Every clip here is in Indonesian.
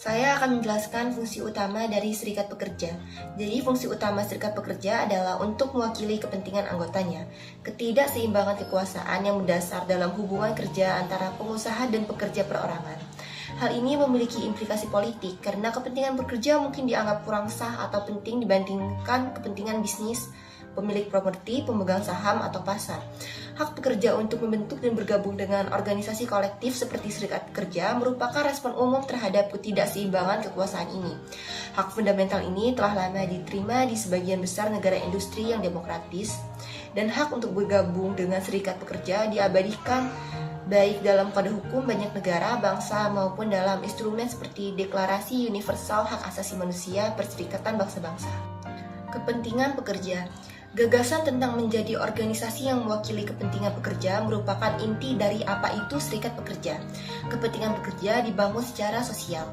Saya akan menjelaskan fungsi utama dari serikat pekerja. Jadi, fungsi utama serikat pekerja adalah untuk mewakili kepentingan anggotanya. Ketidakseimbangan kekuasaan yang mendasar dalam hubungan kerja antara pengusaha dan pekerja perorangan. Hal ini memiliki implikasi politik karena kepentingan pekerja mungkin dianggap kurang sah atau penting dibandingkan kepentingan bisnis, pemilik properti, pemegang saham, atau pasar. Hak pekerja untuk membentuk dan bergabung dengan organisasi kolektif seperti serikat pekerja merupakan respon umum terhadap ketidakseimbangan kekuasaan ini. Hak fundamental ini telah lama diterima di sebagian besar negara industri yang demokratis, dan hak untuk bergabung dengan serikat pekerja diabadikan baik dalam kode hukum banyak negara, bangsa, maupun dalam instrumen seperti Deklarasi Universal Hak Asasi Manusia Perserikatan Bangsa-Bangsa. Kepentingan pekerja. Gagasan tentang menjadi organisasi yang mewakili kepentingan pekerja merupakan inti dari apa itu serikat pekerja. Kepentingan pekerja dibangun secara sosial.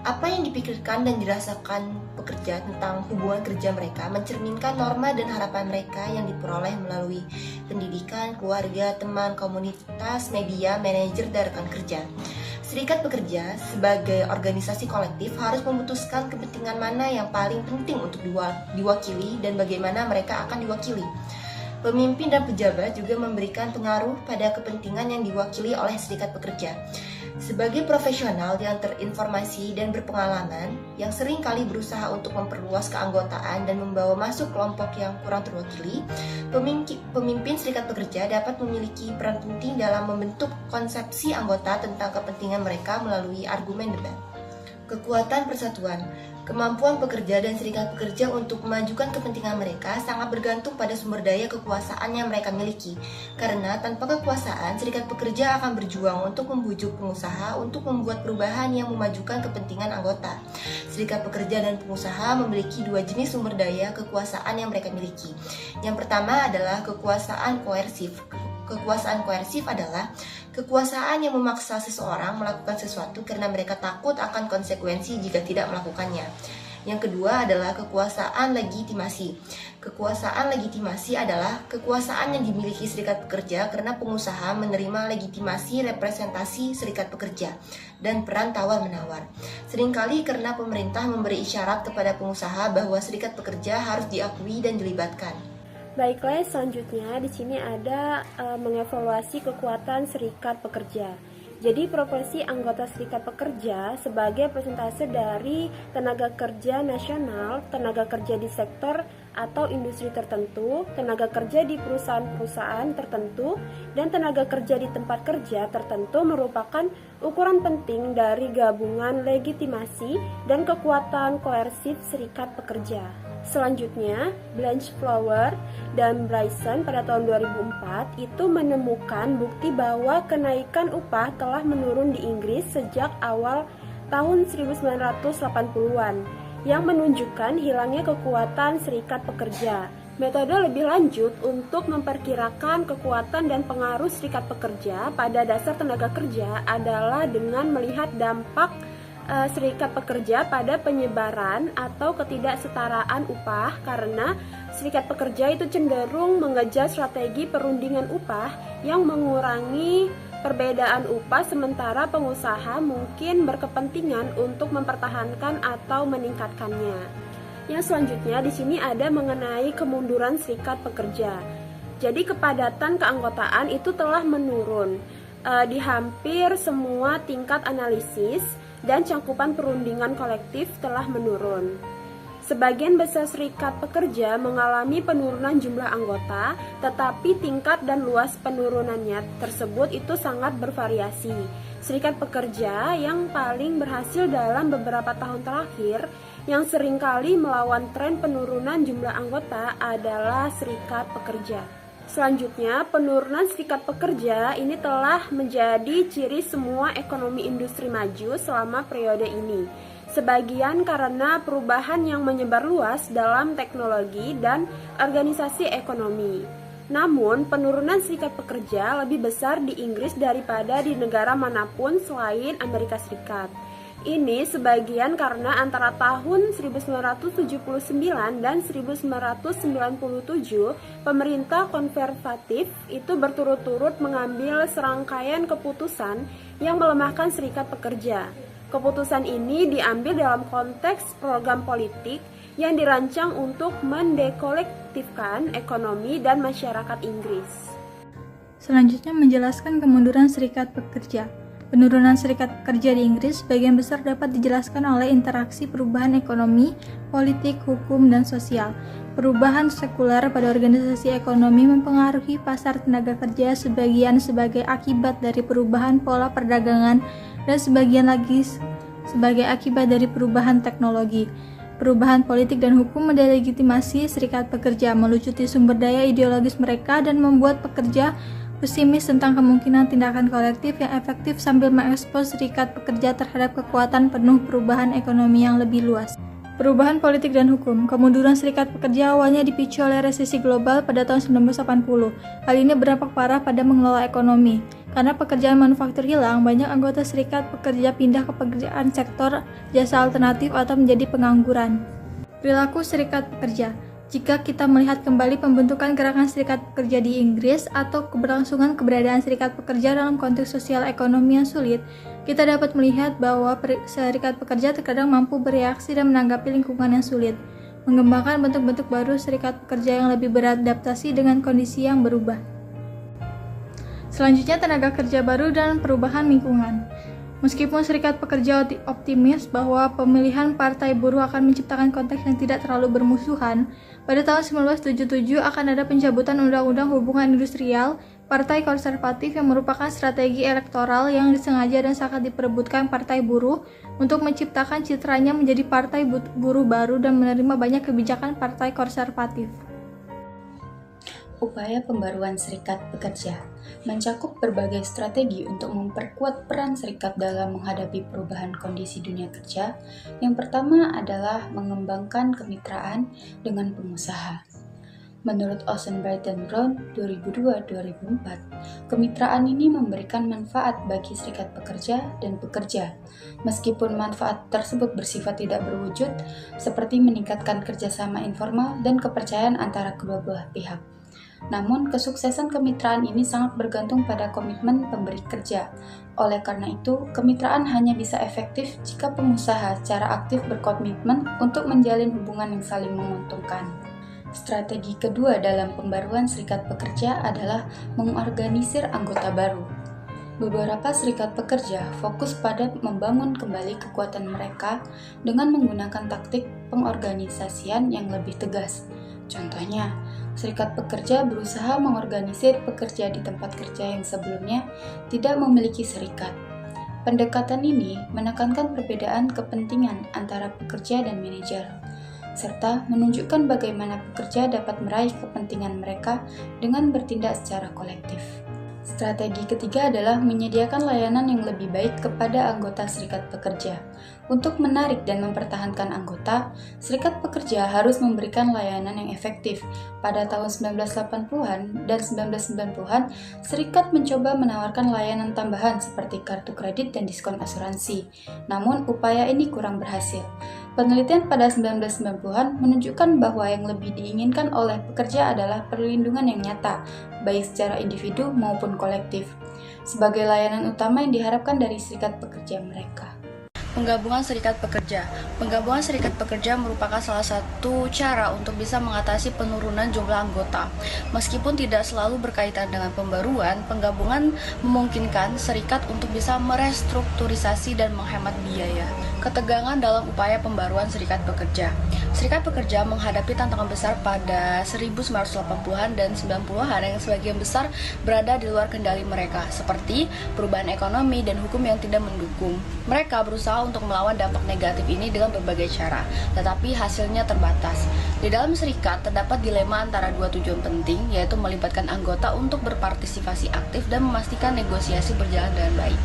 Apa yang dipikirkan dan dirasakan pekerja tentang hubungan kerja mereka mencerminkan norma dan harapan mereka yang diperoleh melalui pendidikan, keluarga, teman, komunitas, media, manajer, dan rekan kerja. Serikat pekerja sebagai organisasi kolektif harus memutuskan kepentingan mana yang paling penting untuk diwakili dan bagaimana mereka akan diwakili. Pemimpin dan pejabat juga memberikan pengaruh pada kepentingan yang diwakili oleh serikat pekerja. Sebagai profesional yang terinformasi dan berpengalaman, yang sering kali berusaha untuk memperluas keanggotaan dan membawa masuk kelompok yang kurang terwakili, pemimpin serikat pekerja dapat memiliki peran penting dalam membentuk konsepsi anggota tentang kepentingan mereka melalui argumen debat. Kekuatan persatuan. Kemampuan pekerja dan serikat pekerja untuk memajukan kepentingan mereka sangat bergantung pada sumber daya kekuasaan yang mereka miliki. Karena tanpa kekuasaan, serikat pekerja akan berjuang untuk membujuk pengusaha untuk membuat perubahan yang memajukan kepentingan anggota. Serikat pekerja dan pengusaha memiliki dua jenis sumber daya kekuasaan yang mereka miliki. Yang pertama adalah kekuasaan koersif. Kekuasaan koersif adalah kekuasaan yang memaksa seseorang melakukan sesuatu karena mereka takut akan konsekuensi jika tidak melakukannya. Yang kedua adalah kekuasaan legitimasi. Kekuasaan legitimasi adalah kekuasaan yang dimiliki serikat pekerja karena pengusaha menerima legitimasi representasi serikat pekerja dan peran tawar-menawar. Seringkali karena pemerintah memberi isyarat kepada pengusaha bahwa serikat pekerja harus diakui dan dilibatkan. Baiklah, selanjutnya di sini ada mengevaluasi kekuatan serikat pekerja. Jadi proporsi anggota serikat pekerja sebagai persentase dari tenaga kerja nasional, tenaga kerja di sektor atau industri tertentu, tenaga kerja di perusahaan-perusahaan tertentu, dan tenaga kerja di tempat kerja tertentu merupakan ukuran penting dari gabungan legitimasi dan kekuatan koersif serikat pekerja. Selanjutnya, Blanchflower dan Bryson pada tahun 2004 itu menemukan bukti bahwa kenaikan upah telah menurun di Inggris sejak awal tahun 1980-an yang menunjukkan hilangnya kekuatan serikat pekerja. Metode lebih lanjut untuk memperkirakan kekuatan dan pengaruh serikat pekerja pada dasar tenaga kerja adalah dengan melihat dampak serikat pekerja pada penyebaran atau ketidaksetaraan upah, karena serikat pekerja itu cenderung mengejar strategi perundingan upah yang mengurangi perbedaan upah, sementara pengusaha mungkin berkepentingan untuk mempertahankan atau meningkatkannya. Yang selanjutnya di sini ada mengenai kemunduran serikat pekerja. Jadi kepadatan keanggotaan itu telah menurun di hampir semua tingkat analisis, dan cakupan perundingan kolektif telah menurun. Sebagian besar serikat pekerja mengalami penurunan jumlah anggota, tetapi tingkat dan luas penurunannya tersebut itu sangat bervariasi. Serikat pekerja yang paling berhasil dalam beberapa tahun terakhir, yang seringkali melawan tren penurunan jumlah anggota adalah serikat pekerja. Selanjutnya, penurunan serikat pekerja ini telah menjadi ciri semua ekonomi industri maju selama periode ini. Sebagian karena perubahan yang menyebar luas dalam teknologi dan organisasi ekonomi. Namun, penurunan serikat pekerja lebih besar di Inggris daripada di negara manapun selain Amerika Serikat. Ini sebagian karena antara tahun 1979 dan 1997 pemerintah konservatif itu berturut-turut mengambil serangkaian keputusan yang melemahkan serikat pekerja. Keputusan ini diambil dalam konteks program politik yang dirancang untuk mendekolektifkan ekonomi dan masyarakat Inggris. Selanjutnya menjelaskan kemunduran serikat pekerja. Penurunan serikat pekerja di Inggris sebagian besar dapat dijelaskan oleh interaksi perubahan ekonomi, politik, hukum, dan sosial. Perubahan sekuler pada organisasi ekonomi mempengaruhi pasar tenaga kerja sebagian sebagai akibat dari perubahan pola perdagangan dan sebagian lagi sebagai akibat dari perubahan teknologi. Perubahan politik dan hukum mendelegitimasi serikat pekerja, melucuti sumber daya ideologis mereka dan membuat pekerja pesimis tentang kemungkinan tindakan kolektif yang efektif sambil mengekspos serikat pekerja terhadap kekuatan penuh perubahan ekonomi yang lebih luas. Perubahan politik dan hukum. Kemunduran serikat pekerja awalnya dipicu oleh resesi global pada tahun 1980. Hal ini berdampak parah pada mengelola ekonomi. Karena pekerjaan manufaktur hilang, banyak anggota serikat pekerja pindah ke pekerjaan sektor jasa alternatif atau menjadi pengangguran. Perilaku serikat pekerja. Jika kita melihat kembali pembentukan gerakan serikat pekerja di Inggris atau keberlangsungan keberadaan serikat pekerja dalam konteks sosial ekonomi yang sulit, kita dapat melihat bahwa serikat pekerja terkadang mampu bereaksi dan menanggapi lingkungan yang sulit, mengembangkan bentuk-bentuk baru serikat pekerja yang lebih beradaptasi dengan kondisi yang berubah. Selanjutnya, tenaga kerja baru dan perubahan lingkungan. Meskipun serikat pekerja optimis bahwa pemilihan partai buruh akan menciptakan konteks yang tidak terlalu bermusuhan, pada tahun 1977 akan ada pencabutan Undang-Undang Hubungan Industrial, Partai Konservatif yang merupakan strategi elektoral yang disengaja dan sangat diperebutkan partai buruh untuk menciptakan citranya menjadi partai buruh baru dan menerima banyak kebijakan partai konservatif. Upaya pembaruan serikat pekerja mencakup berbagai strategi untuk memperkuat peran serikat dalam menghadapi perubahan kondisi dunia kerja. Yang pertama adalah mengembangkan kemitraan dengan pengusaha. Menurut Ozenbright dan Brown 2002-2004, kemitraan ini memberikan manfaat bagi serikat pekerja dan pekerja, meskipun manfaat tersebut bersifat tidak berwujud, seperti meningkatkan kerjasama informal dan kepercayaan antara kedua belah pihak. Namun, kesuksesan kemitraan ini sangat bergantung pada komitmen pemberi kerja. Oleh karena itu, kemitraan hanya bisa efektif jika pengusaha secara aktif berkomitmen untuk menjalin hubungan yang saling menguntungkan. Strategi kedua dalam pembaruan serikat pekerja adalah mengorganisir anggota baru. Beberapa serikat pekerja fokus pada membangun kembali kekuatan mereka dengan menggunakan taktik pengorganisasian yang lebih tegas. Contohnya, serikat pekerja berusaha mengorganisir pekerja di tempat kerja yang sebelumnya tidak memiliki serikat. Pendekatan ini menekankan perbedaan kepentingan antara pekerja dan manajer, serta menunjukkan bagaimana pekerja dapat meraih kepentingan mereka dengan bertindak secara kolektif. Strategi ketiga adalah menyediakan layanan yang lebih baik kepada anggota serikat pekerja. Untuk menarik dan mempertahankan anggota, serikat pekerja harus memberikan layanan yang efektif. Pada tahun 1980-an dan 1990-an, serikat mencoba menawarkan layanan tambahan seperti kartu kredit dan diskon asuransi. Namun, upaya ini kurang berhasil. Penelitian pada 1990-an menunjukkan bahwa yang lebih diinginkan oleh pekerja adalah perlindungan yang nyata, baik secara individu maupun kolektif, sebagai layanan utama yang diharapkan dari serikat pekerja mereka. Penggabungan serikat pekerja. Penggabungan serikat pekerja merupakan salah satu cara untuk bisa mengatasi penurunan jumlah anggota. Meskipun tidak selalu berkaitan dengan pembaruan, penggabungan memungkinkan serikat untuk bisa merestrukturisasi dan menghemat biaya. Ketegangan dalam upaya pembaruan serikat pekerja. Serikat pekerja menghadapi tantangan besar pada 1980-an dan 90-an yang sebagian besar berada di luar kendali mereka, seperti perubahan ekonomi dan hukum yang tidak mendukung. Mereka berusaha untuk melawan dampak negatif ini dengan berbagai cara, tetapi hasilnya terbatas. Di dalam serikat terdapat dilema antara dua tujuan penting, yaitu melibatkan anggota untuk berpartisipasi aktif dan memastikan negosiasi berjalan dengan baik.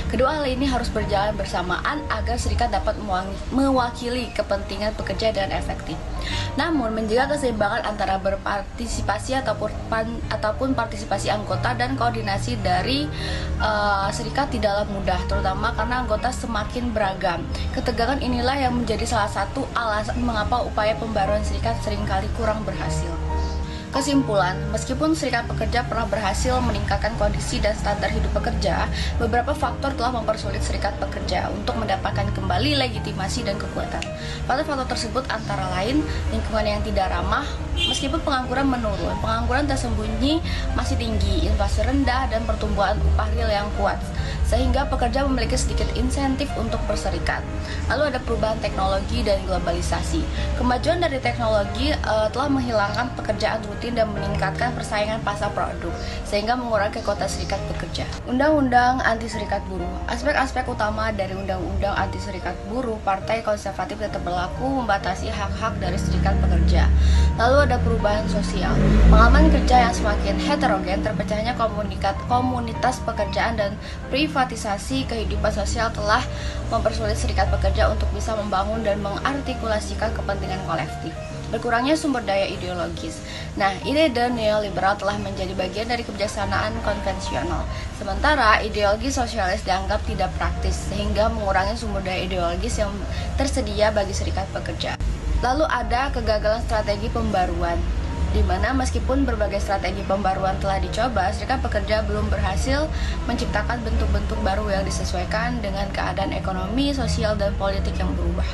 Kedua hal ini harus berjalan bersamaan agar serikat dapat mewakili kepentingan pekerja dengan efektif. Namun, menjaga keseimbangan antara berpartisipasi ataupun partisipasi anggota dan koordinasi dari serikat tidaklah mudah, terutama karena anggota semakin beragam. Ketegangan inilah yang menjadi salah satu alasan mengapa upaya pembaruan serikat seringkali kurang berhasil. Kesimpulan, meskipun serikat pekerja pernah berhasil meningkatkan kondisi dan standar hidup pekerja, beberapa faktor telah mempersulit serikat pekerja untuk mendapatkan kembali legitimasi dan kekuatan. Faktor-faktor tersebut antara lain lingkungan yang tidak ramah, meskipun pengangguran menurun, pengangguran tersembunyi masih tinggi, inflasi rendah, dan pertumbuhan upah real yang kuat, sehingga pekerja memiliki sedikit insentif untuk berserikat. Lalu ada perubahan teknologi dan globalisasi. Kemajuan dari teknologi telah menghilangkan pekerjaan rutin dan meningkatkan persaingan pasar produk, sehingga mengurangi kekuatan serikat pekerja. Undang-undang anti serikat buruh. Aspek-aspek utama dari undang-undang anti serikat buruh, Partai Konservatif tetap berlaku membatasi hak-hak dari serikat pekerja. Lalu ada perubahan sosial. Pengalaman kerja yang semakin heterogen, terpecahnya komunitas pekerjaan dan privatisasi kehidupan sosial telah mempersulit serikat pekerja untuk bisa membangun dan mengartikulasikan kepentingan kolektif. Berkurangnya sumber daya ideologis. Nah, ide neoliberal telah menjadi bagian dari kebijaksanaan konvensional. Sementara ideologi sosialis dianggap tidak praktis, sehingga mengurangi sumber daya ideologis yang tersedia bagi serikat pekerja. Lalu ada kegagalan strategi pembaruan, di mana meskipun berbagai strategi pembaruan telah dicoba, serikat pekerja belum berhasil menciptakan bentuk-bentuk baru yang disesuaikan dengan keadaan ekonomi, sosial, dan politik yang berubah.